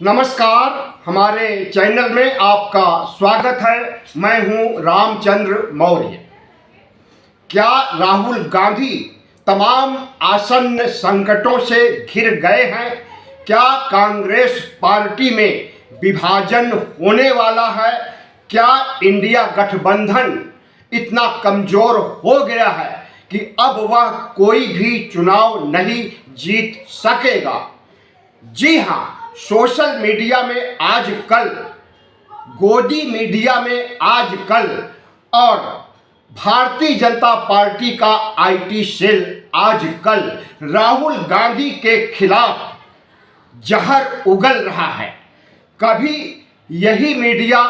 नमस्कार, हमारे चैनल में आपका स्वागत है। मैं हूं रामचंद्र मौर्य। क्या राहुल गांधी तमाम आसन्न संकटों से घिर गए हैं? क्या कांग्रेस पार्टी में विभाजन होने वाला है? क्या इंडिया गठबंधन इतना कमजोर हो गया है कि अब वह कोई भी चुनाव नहीं जीत सकेगा? जी हाँ, सोशल मीडिया में आजकल, गोदी मीडिया में आजकल और भारतीय जनता पार्टी का आईटी सेल आजकल राहुल गांधी के खिलाफ जहर उगल रहा है। कभी यही मीडिया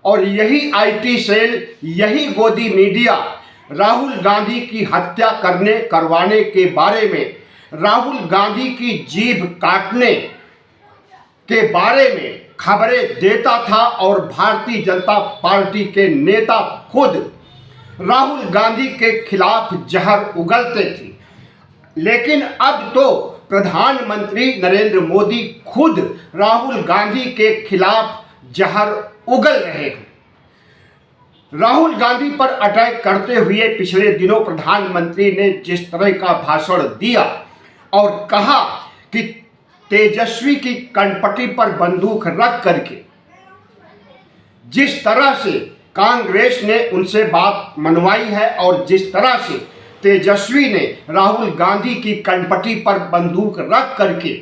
और यही आईटी सेल, यही गोदी मीडिया राहुल गांधी की हत्या करवाने के बारे में, राहुल गांधी की जीभ काटने के बारे में खबरें देता था और भारतीय जनता पार्टी के नेता खुद राहुल गांधी के खिलाफ जहर उगलते थे। लेकिन अब तो प्रधानमंत्री नरेंद्र मोदी खुद राहुल गांधी के खिलाफ जहर उगल रहे हैं। राहुल गांधी पर अटैक करते हुए पिछले दिनों प्रधानमंत्री ने जिस तरह का भाषण दिया और कहा कि तेजस्वी की कनपटी पर बंदूक रख करके जिस तरह से कांग्रेस ने उनसे बात मनवाई है और जिस तरह से तेजस्वी ने राहुल गांधी की कनपटी पर बंदूक रख करके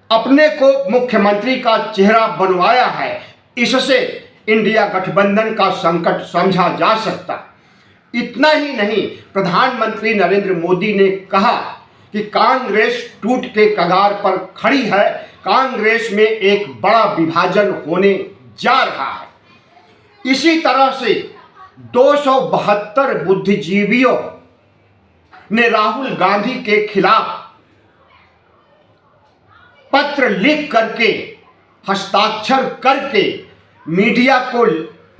अपने को मुख्यमंत्री का चेहरा बनवाया है, इससे इंडिया गठबंधन का संकट समझा जा सकता। इतना ही नहीं, प्रधानमंत्री नरेंद्र मोदी ने कहा कि कांग्रेस टूट के कगार पर खड़ी है, कांग्रेस में एक बड़ा विभाजन होने जा रहा है। इसी तरह से 272 बुद्धिजीवियों ने राहुल गांधी के खिलाफ पत्र लिख करके, हस्ताक्षर करके मीडिया को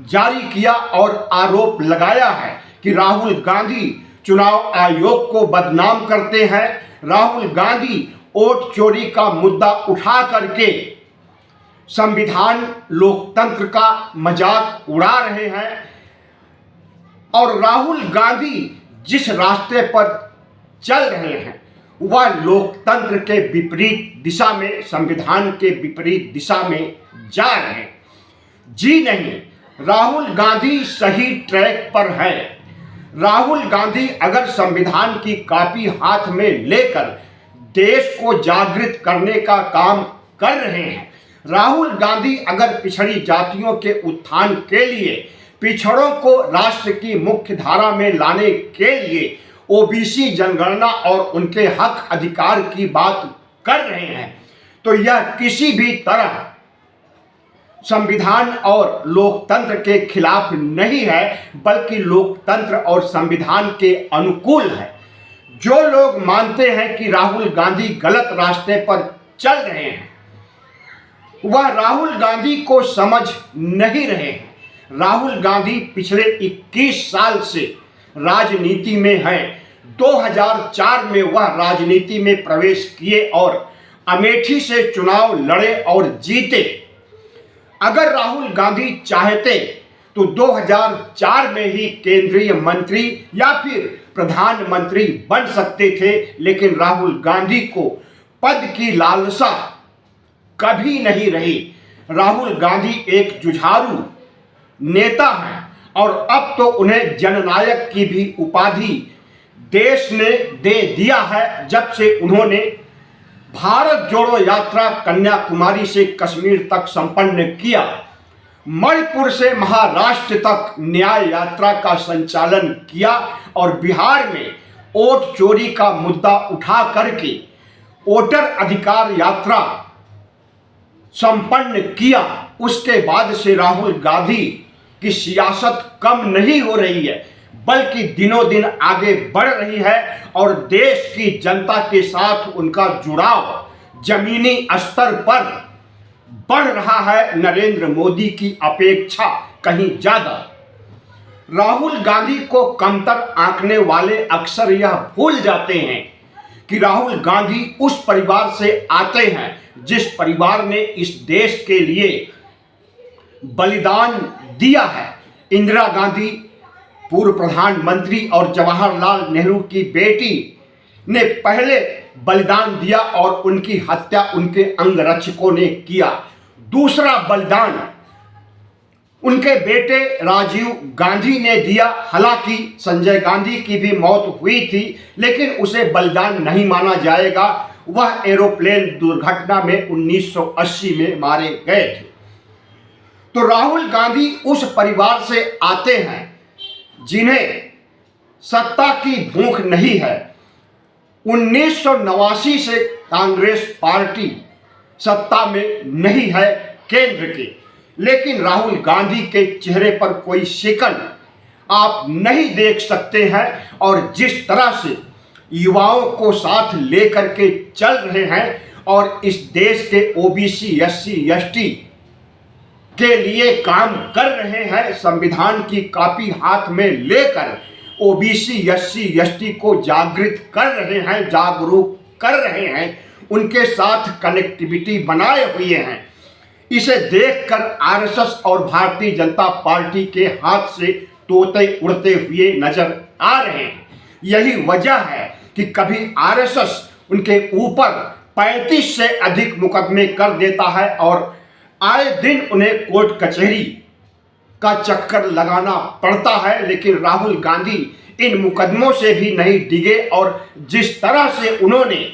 जारी किया और आरोप लगाया है कि राहुल गांधी चुनाव आयोग को बदनाम करते हैं, राहुल गांधी वोट चोरी का मुद्दा उठा करके संविधान लोकतंत्र का मजाक उड़ा रहे हैं और राहुल गांधी जिस रास्ते पर चल रहे हैं वह लोकतंत्र के विपरीत दिशा में, संविधान के विपरीत दिशा में जा रहे हैं। जी नहीं, राहुल गांधी सही ट्रैक पर है। राहुल गांधी अगर संविधान की कॉपी हाथ में लेकर देश को जागृत करने का काम कर रहे हैं, राहुल गांधी अगर पिछड़ी जातियों के उत्थान के लिए, पिछड़ों को राष्ट्र की मुख्य धारा में लाने के लिए ओबीसी जनगणना और उनके हक अधिकार की बात कर रहे हैं, तो यह किसी भी तरह संविधान और लोकतंत्र के खिलाफ नहीं है, बल्कि लोकतंत्र और संविधान के अनुकूल है। जो लोग मानते हैं कि राहुल गांधी गलत रास्ते पर चल रहे हैं, वह राहुल गांधी को समझ नहीं रहे हैं। राहुल गांधी पिछले 21 साल से राजनीति में हैं। 2004 में वह राजनीति में प्रवेश किए और अमेठी से चुनाव लड़े और जीते। अगर राहुल गांधी चाहते तो 2004 में ही केंद्रीय मंत्री या फिर प्रधानमंत्री बन सकते थे, लेकिन राहुल गांधी को पद की लालसा कभी नहीं रही। राहुल गांधी एक जुझारू नेता हैं और अब तो उन्हें जननायक की भी उपाधि देश ने दे दिया है, जब से उन्होंने भारत जोड़ो यात्रा कन्याकुमारी से कश्मीर तक संपन्न किया, मणिपुर से महाराष्ट्र तक न्याय यात्रा का संचालन किया और बिहार में वोट चोरी का मुद्दा उठा करके वोटर अधिकार यात्रा संपन्न किया। उसके बाद से राहुल गांधी की सियासत कम नहीं हो रही है, बल्कि दिनों दिन आगे बढ़ रही है और देश की जनता के साथ उनका जुड़ाव जमीनी स्तर पर बढ़ रहा है, नरेंद्र मोदी की अपेक्षा कहीं ज्यादा। राहुल गांधी को कमतर आंकने वाले अक्सर यह भूल जाते हैं कि राहुल गांधी उस परिवार से आते हैं जिस परिवार ने इस देश के लिए बलिदान दिया है। इंदिरा गांधी पूर्व प्रधानमंत्री और जवाहरलाल नेहरू की बेटी ने पहले बलिदान दिया और उनकी हत्या उनके अंगरक्षकों ने किया। दूसरा बलिदान उनके बेटे राजीव गांधी ने दिया। हालांकि संजय गांधी की भी मौत हुई थी, लेकिन उसे बलिदान नहीं माना जाएगा। वह एरोप्लेन दुर्घटना में 1980 में मारे गए थे। तो राहुल गांधी उस परिवार से आते हैं जिन्हें सत्ता की भूख नहीं है। 1989 से कांग्रेस पार्टी सत्ता में नहीं है केंद्र की, लेकिन राहुल गांधी के चेहरे पर कोई शिकन आप नहीं देख सकते हैं और जिस तरह से युवाओं को साथ लेकर के चल रहे हैं और इस देश के ओबीसी, एससी, एसटी के लिए काम कर रहे हैं, संविधान की कॉपी हाथ में लेकर ओबीसी, एससी, एसटी को जागृत कर रहे हैं, जागरूक कर रहे हैं, उनके साथ कनेक्टिविटी बनाए हुए हैं। इसे देखकर आरएसएस और भारतीय जनता पार्टी के हाथ से तोते उड़ते हुए नजर आ रहे हैं। यही वजह है कि कभी आरएसएस उनके ऊपर 35 से अधिक मुकदमे कर देता है और आए दिन उन्हें कोर्ट कचहरी का चक्कर लगाना पड़ता है, लेकिन राहुल गांधी इन मुकदमों से भी नहीं डिगे और जिस तरह से उन्होंने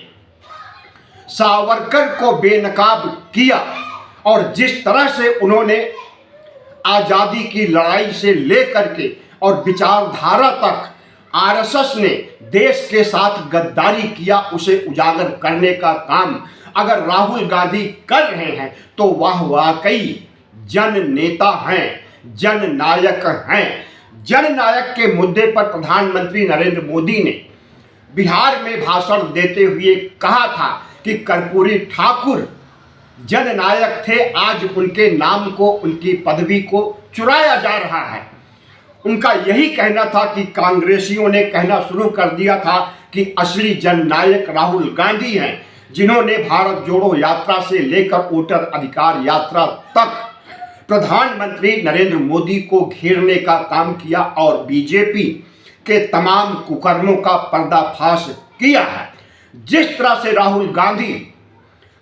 सावरकर को बेनकाब किया और जिस तरह से उन्होंने आज़ादी की लड़ाई से लेकर के और विचारधारा तक आरएसएस ने देश के साथ गद्दारी किया, उसे उजागर करने का काम अगर राहुल गांधी कर रहे हैं तो वह वाकई जन नेता हैं, जन नायक हैं। जन नायक के मुद्दे पर प्रधानमंत्री नरेंद्र मोदी ने बिहार में भाषण देते हुए कहा था कि कर्पूरी ठाकुर जननायक थे, आज उनके नाम को, उनकी पदवी को चुराया जा रहा है। उनका यही कहना था कि कांग्रेसियों ने कहना शुरू कर दिया था कि असली जननायक राहुल गांधी हैं, जिन्होंने भारत जोड़ो यात्रा से लेकर वोटर अधिकार यात्रा तक प्रधानमंत्री नरेंद्र मोदी को घेरने का काम किया और बीजेपी के तमाम कुकर्मों का पर्दाफाश किया है। जिस तरह से राहुल गांधी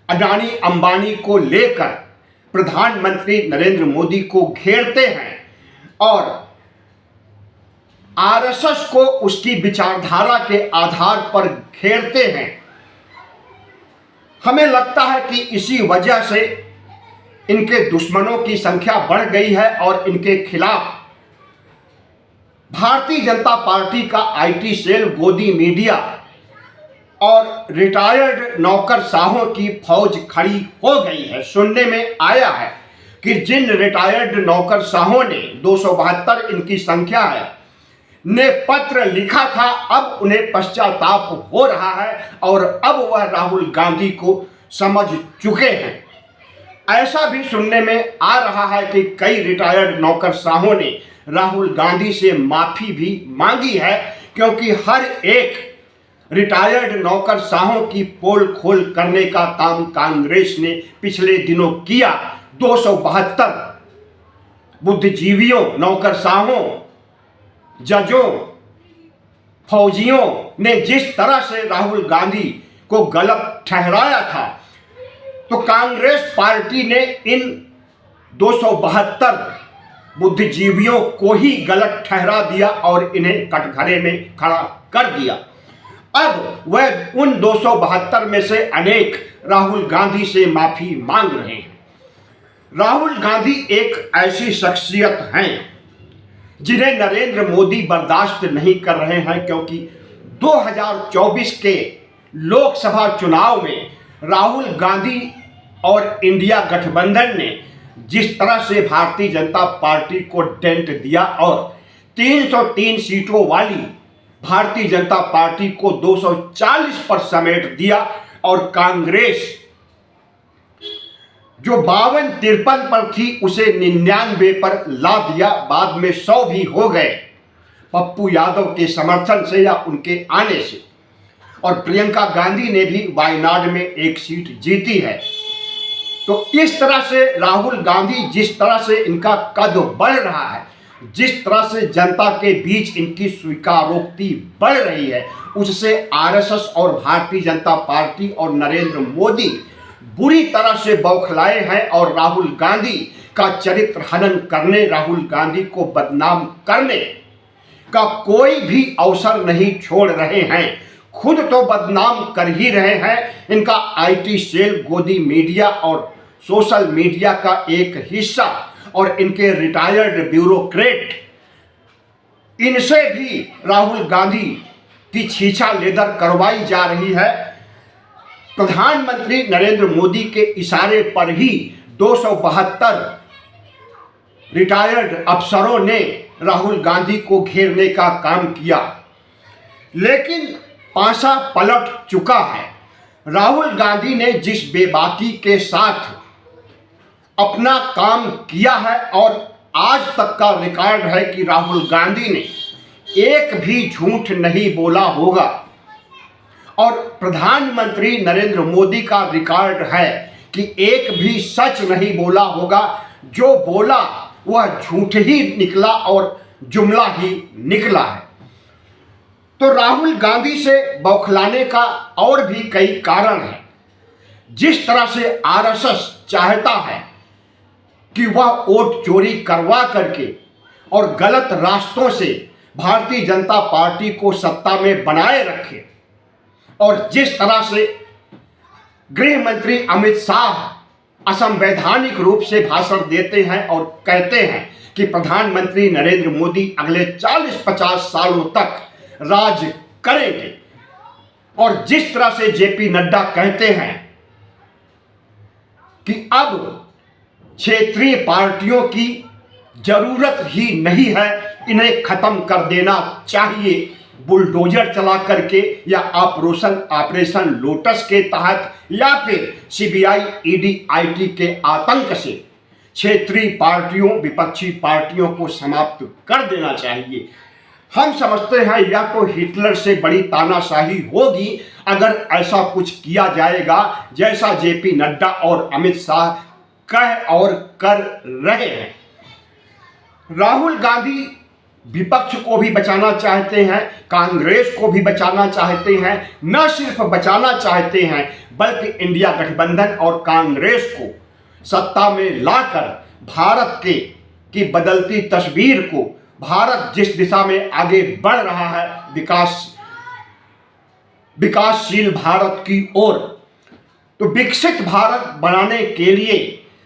अडानी अंबानी को लेकर प्रधानमंत्री नरेंद्र मोदी को घेरते हैं और आरएसएस को उसकी विचारधारा के आधार पर घेरते हैं, हमें लगता है कि इसी वजह से इनके दुश्मनों की संख्या बढ़ गई है और इनके खिलाफ भारतीय जनता पार्टी का आईटी सेल, गोदी मीडिया और रिटायर्ड नौकरशाहों की फौज खड़ी हो गई है। सुनने में आया है कि जिन रिटायर्ड नौकरशाहों ने 272 इनकी संख्या है ने पत्र लिखा था, अब उन्हें पश्चाताप हो रहा है और अब वह राहुल गांधी को समझ चुके हैं। ऐसा भी सुनने में आ रहा है कि कई रिटायर्ड नौकरशाहों ने राहुल गांधी से माफी भी मांगी है, क्योंकि हर एक रिटायर्ड नौकरशाहों की पोल खोल करने का काम कांग्रेस ने पिछले दिनों किया। 272 बुद्धिजीवियों, नौकरशाहों, जजों, फौजियों ने जिस तरह से राहुल गांधी को गलत ठहराया था, तो कांग्रेस पार्टी ने इन 272 बुद्धिजीवियों को ही गलत ठहरा दिया और इन्हें कटघरे में खड़ा कर दिया। अब वह उन 272 में से अनेक राहुल गांधी से माफी मांग रहे हैं। राहुल गांधी एक ऐसी शख्सियत हैं जिन्हें नरेंद्र मोदी बर्दाश्त नहीं कर रहे हैं, क्योंकि 2024 के लोकसभा चुनाव में राहुल गांधी और इंडिया गठबंधन ने जिस तरह से भारतीय जनता पार्टी को डेंट दिया और 303 सीटों वाली भारतीय जनता पार्टी को 240 पर समेट दिया और कांग्रेस जो 52-53 पर थी उसे 99 पर ला दिया, बाद में 100 भी हो गए पप्पू यादव के समर्थन से या उनके आने से। और प्रियंका गांधी ने भी वायनाड में एक सीट जीती है। तो इस तरह से राहुल गांधी, जिस तरह से इनका कद बढ़ रहा है, जिस तरह से जनता के बीच इनकी स्वीकारोक्ति बढ़ रही है, उससे आरएसएस और भारतीय जनता पार्टी और नरेंद्र मोदी बुरी तरह से बौखलाए हैं और राहुल गांधी का चरित्र हनन करने, राहुल गांधी को बदनाम करने का कोई भी अवसर नहीं छोड़ रहे हैं। खुद तो बदनाम कर ही रहे हैं। इनका आईटी सेल, गोदी मीडिया और सोशल मीडिया का एक हिस्सा और इनके रिटायर्ड ब्यूरोक्रेट, इनसे भी राहुल गांधी की छीछा लेदर करवाई जा रही है। प्रधानमंत्री नरेंद्र मोदी के इशारे पर ही 272 रिटायर्ड अफसरों ने राहुल गांधी को घेरने का काम किया, लेकिन पासा पलट चुका है। राहुल गांधी ने जिस बेबाकी के साथ अपना काम किया है, और आज तक का रिकॉर्ड है कि राहुल गांधी ने एक भी झूठ नहीं बोला होगा, और प्रधानमंत्री नरेंद्र मोदी का रिकॉर्ड है कि एक भी सच नहीं बोला होगा। जो बोला वह झूठ ही निकला और जुमला ही निकला है। तो राहुल गांधी से बौखलाने का और भी कई कारण हैं। जिस तरह से आरएसएस चाहता है कि वह वोट चोरी करवा करके और गलत रास्तों से भारतीय जनता पार्टी को सत्ता में बनाए रखे, और जिस तरह से गृह मंत्री अमित शाह असंवैधानिक रूप से भाषण देते हैं और कहते हैं कि प्रधानमंत्री नरेंद्र मोदी अगले 40-50 सालों तक राज करेंगे, और जिस तरह से जेपी नड्डा कहते हैं कि अब क्षेत्रीय पार्टियों की जरूरत ही नहीं है, इन्हें खत्म कर देना चाहिए बुलडोजर चला करके, या ऑपरेशन लोटस के तहत, या फिर सीबीआई, ईडी, आईटी के आतंक से क्षेत्रीय पार्टियों, विपक्षी पार्टियों को समाप्त कर देना चाहिए। हम समझते हैं या तो हिटलर से बड़ी तानाशाही होगी अगर ऐसा कुछ किया जाएगा जैसा जेपी नड्डा और अमित शाह कह और कर रहे हैं। राहुल गांधी विपक्ष को भी बचाना चाहते हैं, कांग्रेस को भी बचाना चाहते हैं। न सिर्फ बचाना चाहते हैं बल्कि इंडिया गठबंधन और कांग्रेस को सत्ता में लाकर भारत की बदलती तस्वीर को, भारत जिस दिशा में आगे बढ़ रहा है विकासशील भारत की ओर, तो विकसित भारत बनाने के लिए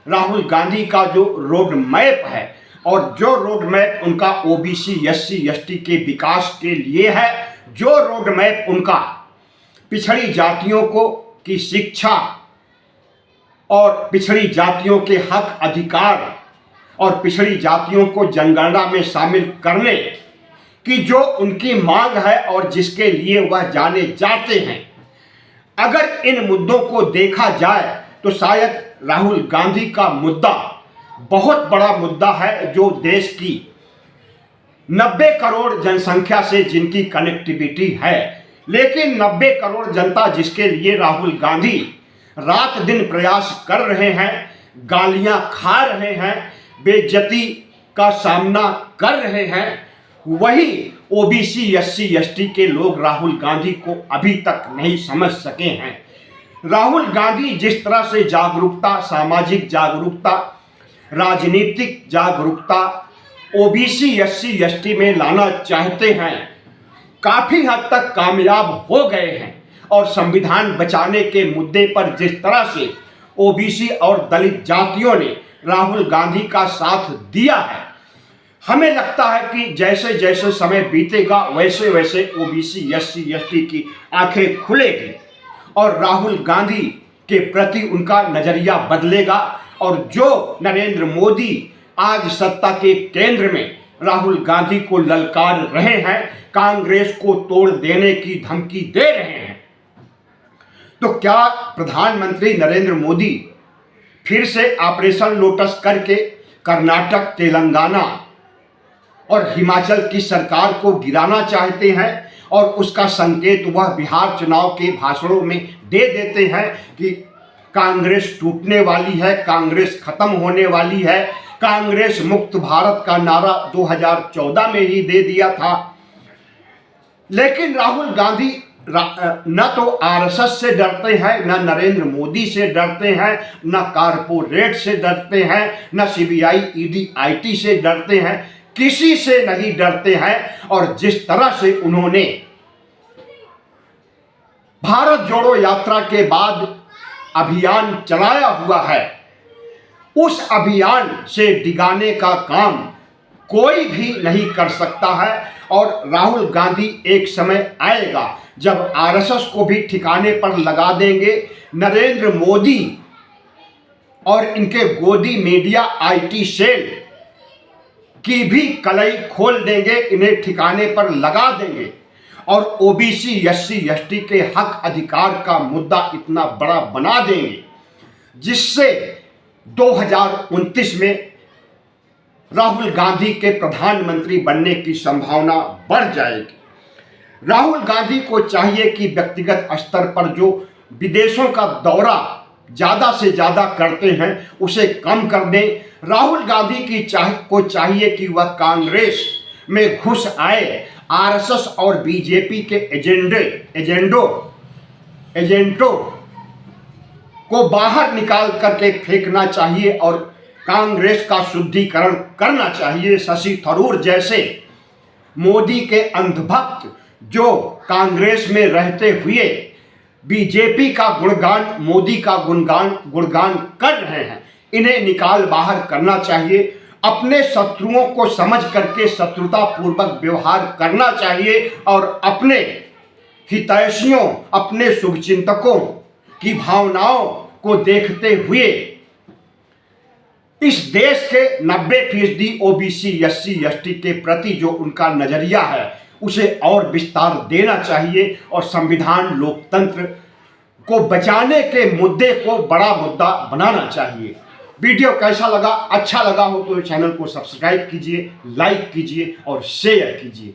राहुल गांधी का जो रोड मैप है, और जो रोड मैप उनका ओबीसी, एससी, एसटी के विकास के लिए है, जो रोड मैप उनका पिछड़ी जातियों को की शिक्षा और पिछड़ी जातियों के हक अधिकार और पिछड़ी जातियों को जनगणना में शामिल करने की जो उनकी मांग है और जिसके लिए वह जाने जाते हैं, अगर इन मुद्दों को देखा जाए तो शायद राहुल गांधी का मुद्दा बहुत बड़ा मुद्दा है, जो देश की 90 करोड़ जनसंख्या से जिनकी कनेक्टिविटी है, लेकिन 90 करोड़ जनता जिसके लिए राहुल गांधी रात दिन प्रयास कर रहे हैं, गालियां खा रहे हैं, बेइज्जती का सामना कर रहे हैं, वही ओबीसी, एससी, एसटी के लोग राहुल गांधी को अभी तक नहीं समझ सके हैं। राहुल गांधी जिस तरह से जागरूकता, सामाजिक जागरूकता, राजनीतिक जागरूकता ओबीसी, एससी, एसटी में लाना चाहते हैं, काफी हद तक कामयाब हो गए हैं। और संविधान बचाने के मुद्दे पर जिस तरह से ओबीसी और दलित जातियों ने राहुल गांधी का साथ दिया है, हमें लगता है कि जैसे जैसे समय बीतेगा वैसे वैसे ओबीसी, एससी, एसटी की आंखें खुलेगी और राहुल गांधी के प्रति उनका नजरिया बदलेगा। और जो नरेंद्र मोदी आज सत्ता के केंद्र में राहुल गांधी को ललकार रहे हैं, कांग्रेस को तोड़ देने की धमकी दे रहे हैं, तो क्या प्रधानमंत्री नरेंद्र मोदी फिर से ऑपरेशन लोटस करके कर्नाटक, तेलंगाना और हिमाचल की सरकार को गिराना चाहते हैं और उसका संकेत वह बिहार चुनाव के भाषणों में दे देते हैं कि कांग्रेस टूटने वाली है, कांग्रेस खत्म होने वाली है। कांग्रेस मुक्त भारत का नारा 2014 में ही दे दिया था। लेकिन राहुल गांधी न तो आरएसएस से डरते हैं, न नरेंद्र मोदी से डरते हैं, न कारपोरेट से डरते हैं, न सीबीआई, ईडी, आईटी से डरते हैं, किसी से नहीं डरते हैं। और जिस तरह से उन्होंने भारत जोड़ो यात्रा के बाद अभियान चलाया हुआ है, उस अभियान से डिगाने का काम कोई भी नहीं कर सकता है। और राहुल गांधी एक समय आएगा जब आरएसएस को भी ठिकाने पर लगा देंगे, नरेंद्र मोदी और इनके गोदी मीडिया आईटी सेल की भी कलई खोल देंगे, इन्हें ठिकाने पर लगा देंगे। और ओबीसी, एससी, एसटी के हक अधिकार का मुद्दा इतना बड़ा बना देंगे जिससे 2029 में राहुल गांधी के प्रधानमंत्री बनने की संभावना बढ़ जाएगी। राहुल गांधी को चाहिए कि व्यक्तिगत स्तर पर जो विदेशों का दौरा ज़्यादा से ज़्यादा करते हैं उसे कम कर दें। राहुल गांधी को चाहिए कि वह कांग्रेस में घुस आए, आरएसएस और बीजेपी के एजेंटों को बाहर निकाल करके फेंकना चाहिए और कांग्रेस का शुद्धिकरण करना चाहिए। शशि थरूर जैसे मोदी के अंधभक्त जो कांग्रेस में रहते हुए बीजेपी का गुणगान, मोदी का गुणगान कर रहे हैं, इन्हें निकाल बाहर करना चाहिए। अपने शत्रुओं को समझ करके शत्रुतापूर्वक व्यवहार करना चाहिए और अपने हितैषियों, अपने शुभचिंतकों की भावनाओं को देखते हुए इस देश के 90% ओबीसी, एससी, एसटी के प्रति जो उनका नजरिया है उसे और विस्तार देना चाहिए और संविधान, लोकतंत्र को बचाने के मुद्दे को बड़ा मुद्दा बनाना चाहिए। वीडियो कैसा लगा? अच्छा लगा हो तो चैनल को सब्सक्राइब कीजिए, लाइक कीजिए और शेयर कीजिए।